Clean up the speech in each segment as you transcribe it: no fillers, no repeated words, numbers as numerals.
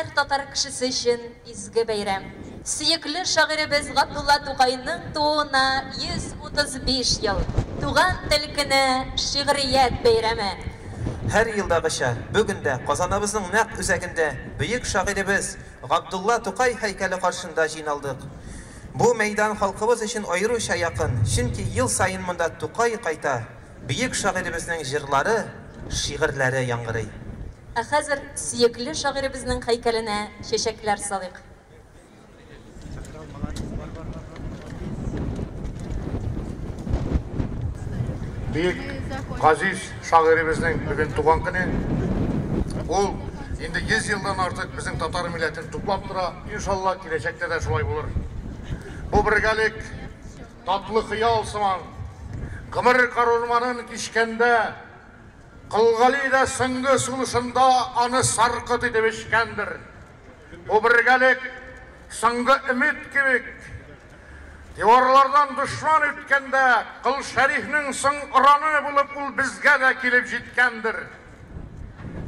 һәр татар кешесе өчен изге бәйрәм. Сөекле шагыйребез Габдулла Тукайның тууына 135 ел. Туган тел көне шигърият бәйрәме. Һәр елдагыча бүген дә Казаныбызның нәкъ үзәгендә бөек шагыйребез Габдулла Тукай һәйкәле каршында җыйналдык. Бу мәйдан халкыбыз өчен аеруча якын, чөнки ел сайын монда Тукай кайта. Бөек шагыйребезнең җырлары, шигырьләре яңгырый. Ә хәзер сөекле шагыйребезнең һәйкәленә чәчәкләр салыйк. Бик газиз шагыйребезнең бүген туган көне. Ул инде 100 елдан артык безнең татар милләтен туплап тора. Иншалла киләчәктә дә шулай булыр. Бу бергәлек татлы хыял сыман гомер карурманын кичкәндә Кылгали да соңгы сулышында аны саркыт итеп эчкәндер. Бу бергәлек соңгы өмет кебек Деварлардан душман үткәндә Кыл Шәрифнең соң ураны булып ул безгә дә килеп җиткәндер.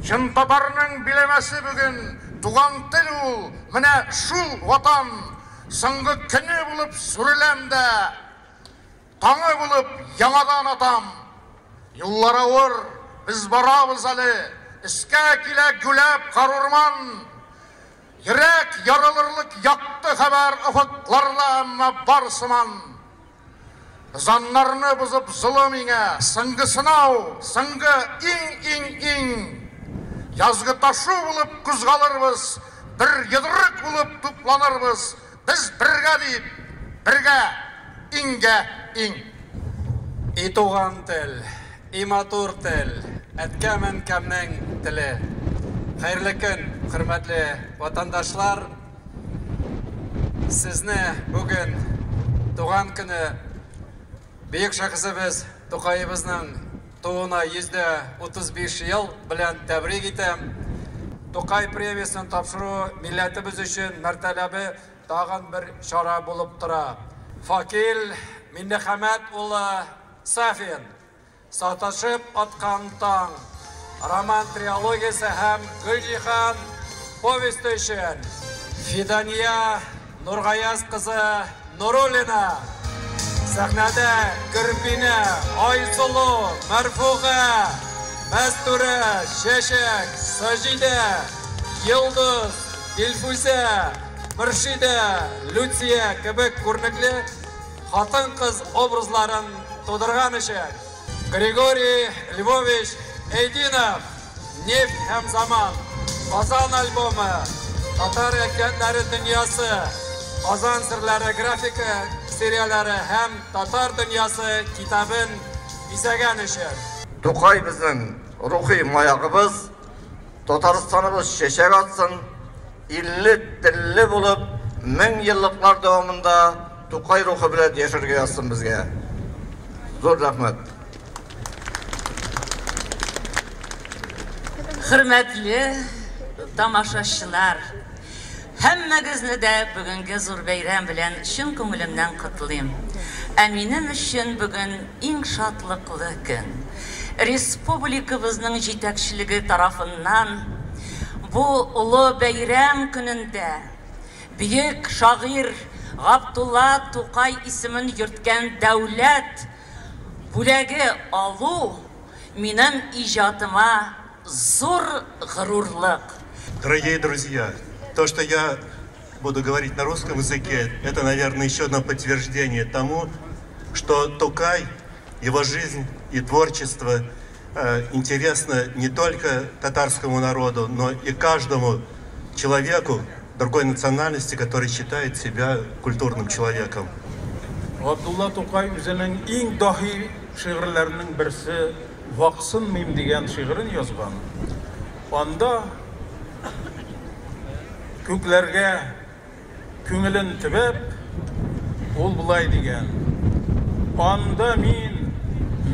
Чын татарның биләмәсе бүген туган тел ул, менә шул ватан соңгы көне булып сүреләм дә, таңы булып яңадан атам. Юллар авыр, biz barabız әле, искә килә гүләп карурман. Йөрәк ярылырлык якты хәбәр офыкларда әмма бар сыман. Заннарны бозып золым иңә, соңгы сынау, соңгы иң. Язгы ташу булып кузгалырбыз, бер йодрык булып тупланырбыз. Biz бергә дип, бергә иңгә иң. И туган тел, и матур тел, әткәмен кәмнең теле. Хәерле көн, хөрмәтле ватандашлар. Сезне бүген туган көне бөек шәхесебез Тукайыбызның тууына 135 ел белән тәбрик итәм. Тукай премиясын тапшыру милләтебез өчен мәртәбәле тагын бер чара булып тора. Факил Миннехәмәт улы Сафин, Саташып аткан таң, роман триологиясы һәм Гөлҗиһан повесте өчен Фидания Нургаяз кызы Нуруллина, сәхнәдә Гөрбинә, Айсылу, Мәрфуга, Мәстүрә, Чәчәк, Саҗидә, Йылдыз, Дилфүзә, Мөршидә, Люция кебек күренекле хатын-кыз образларын тудырган өчен Григорий Львович Эйдинов, Нефть һәм заман, Казан альбомы, Татар әкиятләре дөньясы, Казан серләре графика сериялары һәм Татар дөньясы китабын бизәгән өчен. Тукай безнең рухи маягыбыз, Татарстаныбыз чәчәк атсын, 50 телле булып, 1000 еллыклар дәвамында Тукай рухы белән яшәргә язсын безгә. Зур рәхмәт. Хөрмәтле тамашачылар, һәммәгезне дә бүгенге зур бәйрәм белән чын күңелемнән котлыйм. Ә минем өчен бүген иң шатлыклы көн. Республикабызның җитәкчелеге тарафыннан бу улы бәйрәм көнендә бөек шагыйрь Габдулла Тукай исемен йөрткән дәүләт бүләге алу минем иҗатыма зур горурлык. Дорогие друзья, то, что я буду говорить на русском языке, это, наверное, еще одно подтверждение тому, что Тукай, его жизнь и творчество интересно не только татарскому народу, но и каждому человеку другой национальности, который считает себя культурным человеком. Габдулла Тукай үзенең иң дахи шигырьләренең берсе «Ваксынмыйм» дигән шигырен язган. Анда күкләргә күңелен төбәп, ул булай дигән: Анда мин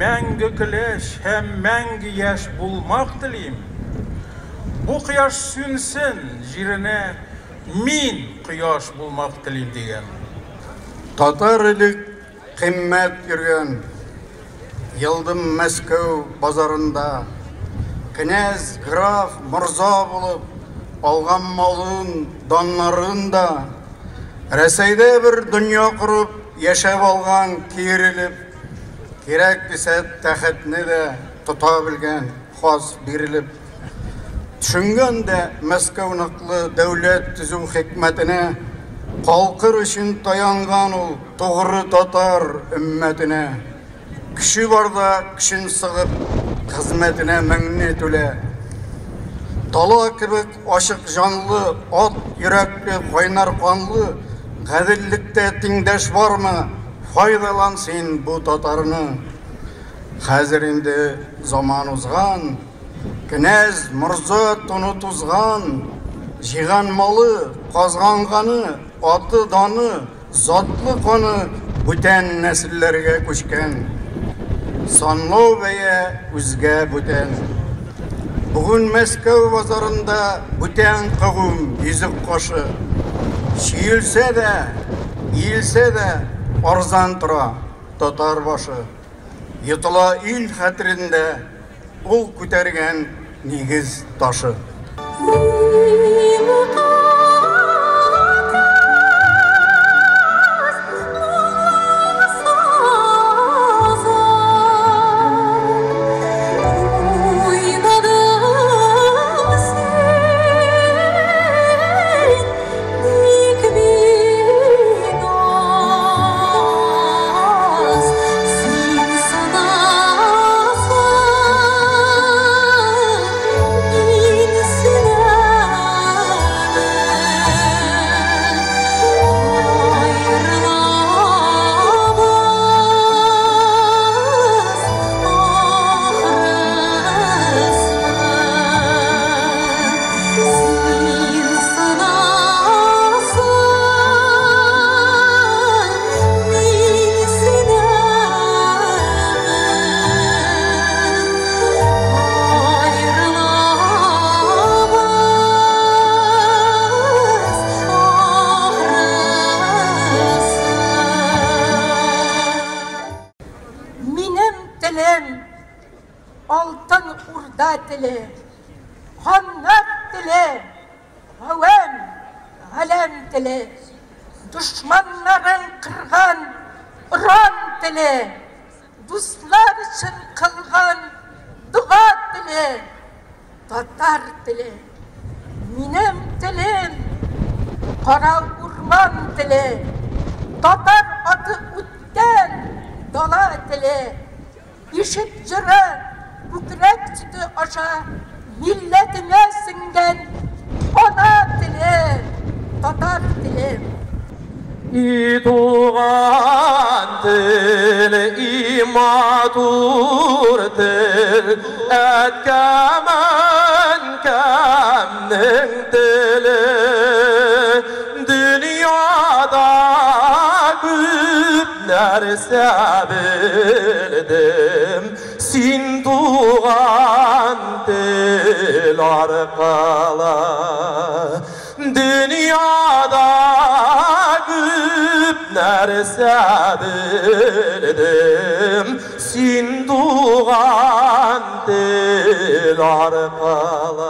мәңге көләч һәм мәңге яшь булмак телим. Бу кояш сүнсен җиренә, мин кояш булмак телим дигән. Татар элек кыйммәт йөргән, Йылдым Мәскәү базарында, князь, граф, морза булып, алған малын, данларын да, Рәсейде бір дүния құрып, яшап алған керіліп, керек десе тәхетіне де тұта білген хас беріліп, түсінген де Мәскәу нақлы дәулет түзу хикметіне, қалқыр үшін таянған ол тұғыры татар үмметіне, күші барда күшін сығып, қызметіне мәңне төле. Тала кебек ашық жанлы, ат йөрәкле, қайнар қанлы, ғәділлікте теңдәш бармы, файдалан сен бұ татарыны. Хәзір енді заман узған, кінәз мұрза тұны тұзған, жиған малы, қазғанғаны, аты даны, затлы қаны бүтән нәсілләргә көшкән. Санлау бәйе үзгә бүтән. Бүгін Мәскәу базарында бүтән қығым езік қошы. Шиілсе де, иілсе де арзан тұра татар башы. Етіла ил хәтірінде ол көтерген негіз ташы. Altın urda dili, kanat dili, haven, alem dili, düşmanların kırgan, ıran dili, dostlar için kılgan, dua dili, tatar dili. Minem dilim, kara urman dili, tatar adı ütten, dala dili, işit cırı, Bukrek tütü aşağı milletine singen ana dili, tatar dili. İtuğan dili, imadur dil, etkemen kemnin dili. Dünyada güp nerse bildim, sin tuğan dil arkala. Dünyada güp nerse bildim, sin tuğan dil arkala.